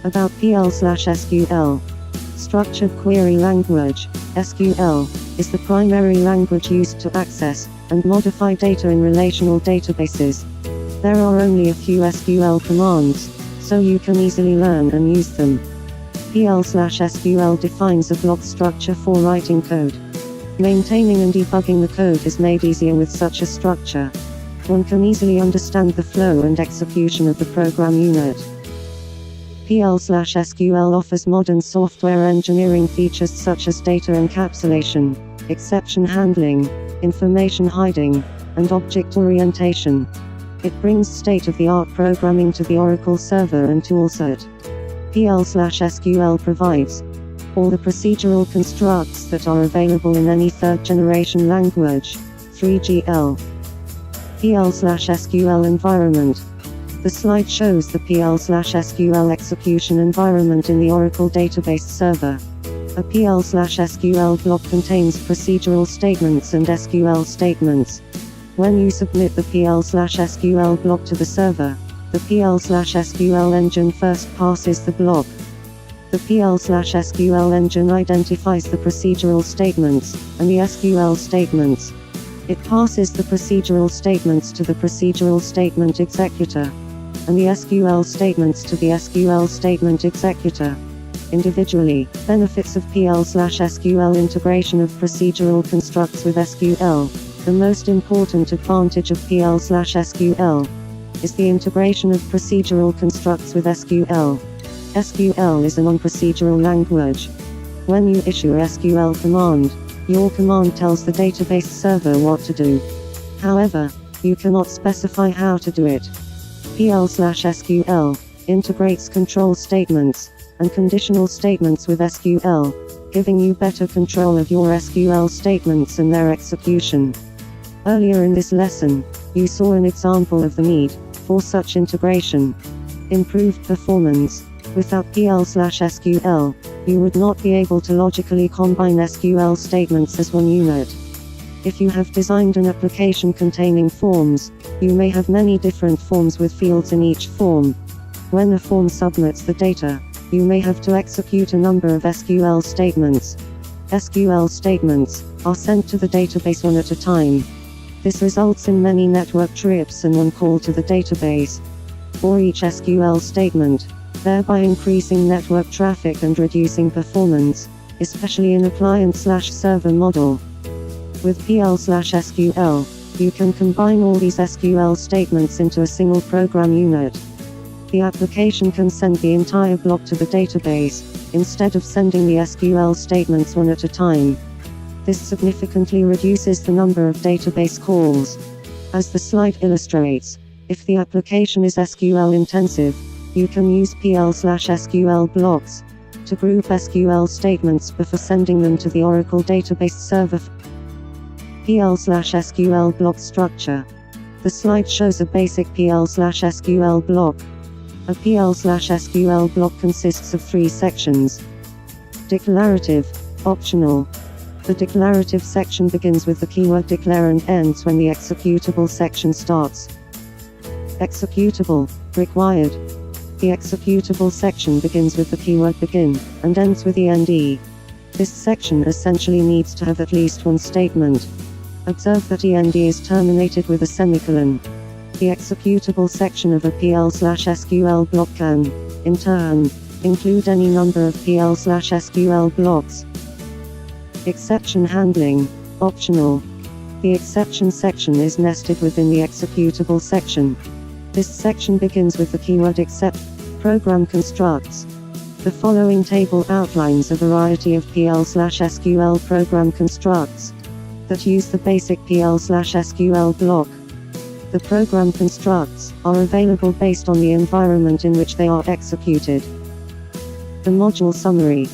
About PL/SQL. Structured Query Language, SQL, is the primary language used to access and modify data in relational databases. There are only a few SQL commands, so you can easily learn and use them. PL/SQL defines a block structure for writing code. Maintaining and debugging the code is made easier with such a structure. One can easily understand the flow and execution of the program unit. PL/SQL offers modern software engineering features such as data encapsulation, exception handling, information hiding, and object orientation. It brings state-of-the-art programming to the Oracle server and toolset. PL/SQL provides all the procedural constructs that are available in any third-generation language, 3GL. PL/SQL environment. The slide shows the PL/SQL execution environment in the Oracle database server. A PL/SQL block contains procedural statements and SQL statements. When you submit the PL/SQL block to the server, the PL/SQL engine first passes the block. The PL/SQL engine identifies the procedural statements and the SQL statements. It passes the procedural statements to the procedural statement executor, and the SQL statements to the SQL statement executor. Individually, benefits of PL/SQL integration of procedural constructs with SQL. The most important advantage of PL/SQL is the integration of procedural constructs with SQL. SQL is a non-procedural language. When you issue a SQL command, your command tells the database server what to do. However, you cannot specify how to do it. PL/SQL integrates control statements and conditional statements with SQL, giving you better control of your SQL statements and their execution. Earlier in this lesson, you saw an example of the need for such integration. Improved performance. Without PL/SQL, you would not be able to logically combine SQL statements as one unit. If you have designed an application containing forms, you may have many different forms with fields in each form. When a form submits the data, you may have to execute a number of SQL statements. SQL statements are sent to the database one at a time. This results in many network trips and one call to the database for each SQL statement, thereby increasing network traffic and reducing performance, especially in a client/server model. With PL/SQL, you can combine all these SQL statements into a single program unit. The application can send the entire block to the database, instead of sending the SQL statements one at a time. This significantly reduces the number of database calls. As the slide illustrates, if the application is SQL intensive, you can use PL/SQL blocks to group SQL statements before sending them to the Oracle database server. PL/SQL block structure. The slide shows a basic PL/SQL block. A PL/SQL block consists of 3 sections. Declarative, optional. The declarative section begins with the keyword declare and ends when the executable section starts. Executable, required. The executable section begins with the keyword begin, and ends with the end. This section essentially needs to have at least one statement. Observe that end is terminated with a semicolon. The executable section of a PL/SQL block can, in turn, include any number of PL/SQL blocks. Exception handling, optional. The exception section is nested within the executable section. This section begins with the keyword except program constructs. The following table outlines a variety of PL/SQL program constructs that use the basic PL/SQL block. The program constructs are available based on the environment in which they are executed. The module summary.